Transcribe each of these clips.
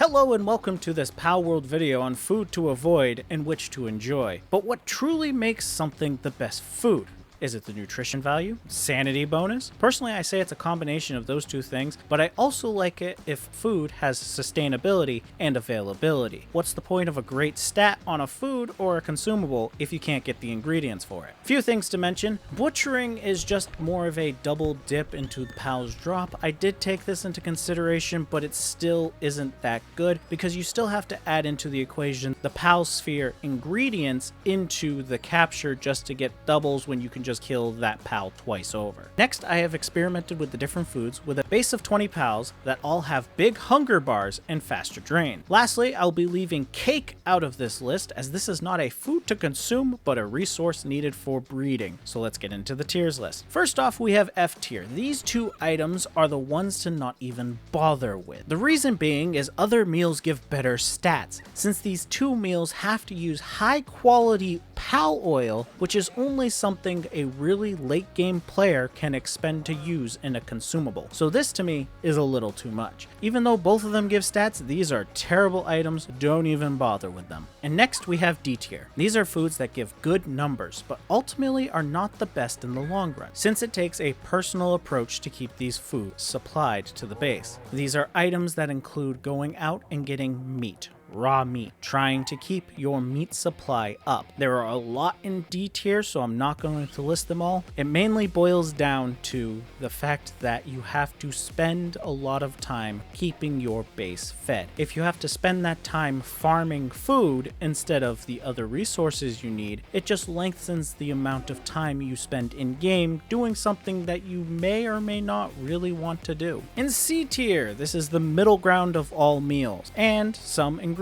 Hello and welcome to this Palworld video on food to avoid and which to enjoy. But what truly makes something the best food? Is it the nutrition value? Sanity bonus? Personally, I say it's a combination of those two things, but I also like it if food has sustainability and availability. What's the point of a great stat on a food or a consumable if you can't get the ingredients for it? Few things to mention. Butchering is just more of a double dip into the PAL's drop. I did take this into consideration, but it still isn't that good because you still have to add into the equation the PAL sphere ingredients into the capture just to get doubles when you can just kill that PAL twice over. Next, I have experimented with the different foods with a base of 20 PALs that all have big hunger bars and faster drain. Lastly, I'll be leaving cake out of this list as this is not a food to consume but a resource needed for breeding. So let's get into the tiers list. First off, we have F tier. These two items are the ones to not even bother with. The reason being is other meals give better stats, since these two meals have to use high quality PAL oil, which is only something a really late game player can expend to use in a consumable. So this to me is a little too much. Even though both of them give stats, these are terrible items, don't even bother with them. And next we have D tier. These are foods that give good numbers, but ultimately are not the best in the long run, since it takes a personal approach to keep these foods supplied to the base. These are items that include going out and getting meat, raw meat, trying to keep your meat supply up. There are a lot in D tier, so I'm not going to list them all. It mainly boils down to the fact that you have to spend a lot of time keeping your base fed. If you have to spend that time farming food instead of the other resources you need, it just lengthens the amount of time you spend in game doing something that you may or may not really want to do. In C tier, this is the middle ground of all meals and some ingredients.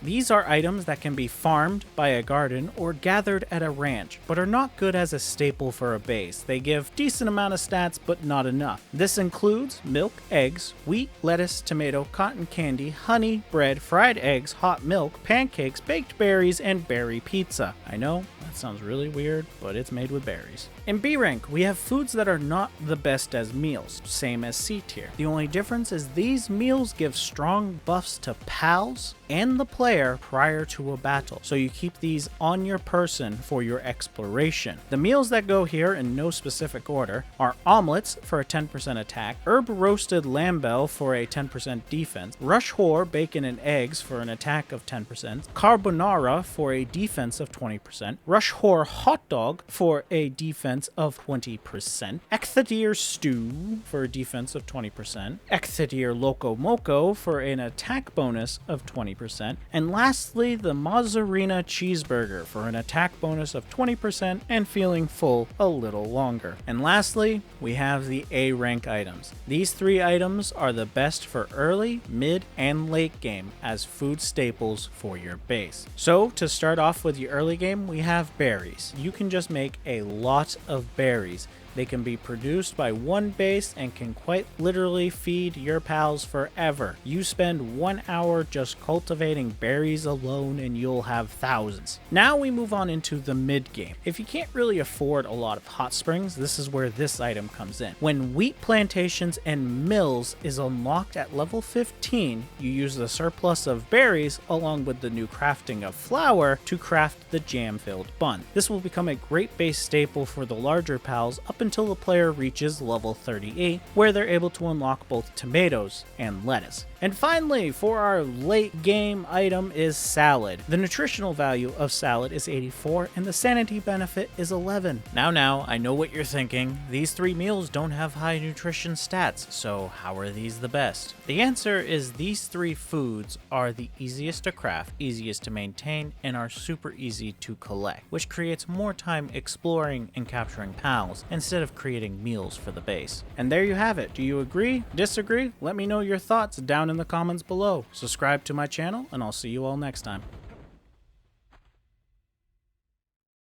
These are items that can be farmed by a garden or gathered at a ranch, but are not good as a staple for a base. They give decent amount of stats, but not enough. This includes milk, eggs, wheat, lettuce, tomato, cotton candy, honey, bread, fried eggs, hot milk, pancakes, baked berries, and berry pizza. I know, that sounds really weird, but it's made with berries. In B rank, we have foods that are not the best as meals, same as C tier. The only difference is these meals give strong buffs to PALs and the player prior to a battle, so you keep these on your person for your exploration. The meals that go here in no specific order are omelets for a 10% attack, herb roasted lambel for a 10% defense, rush whore bacon and eggs for an attack of 10%, carbonara for a defense of 20%, rush whore hot dog for a defense of 20%, ecthadir stew for a defense of 20%, ecthadir loco moco for an attack bonus of 20%, and lastly the mozzarella cheeseburger for an attack bonus of 20% and feeling full a little longer. And lastly, we have the A rank items. These three items are the best for early, mid, and late game as food staples for your base. So to start off with your early game, we have berries. You can just make a lot of berries. They can be produced by one base and can quite literally feed your PALs forever. You spend 1 hour just cultivating berries alone and you'll have thousands. Now we move on into the mid game. If you can't really afford a lot of hot springs, this is where this item comes in. When wheat plantations and mills is unlocked at level 15, you use the surplus of berries along with the new crafting of flour to craft the jam-filled bun. This will become a great base staple for the larger PALs up until the player reaches level 38, where they're able to unlock both tomatoes and lettuce. And finally, for our late game item is salad. The nutritional value of salad is 84 and the sanity benefit is 11. Now, I know what you're thinking. These three meals don't have high nutrition stats, so how are these the best? The answer is these three foods are the easiest to craft, easiest to maintain, and are super easy to collect, which creates more time exploring and capturing PALs instead of creating meals for the base. And there you have it. Do you agree? Disagree? Let me know your thoughts down in the comments below. Subscribe to my channel and I'll see you all next time.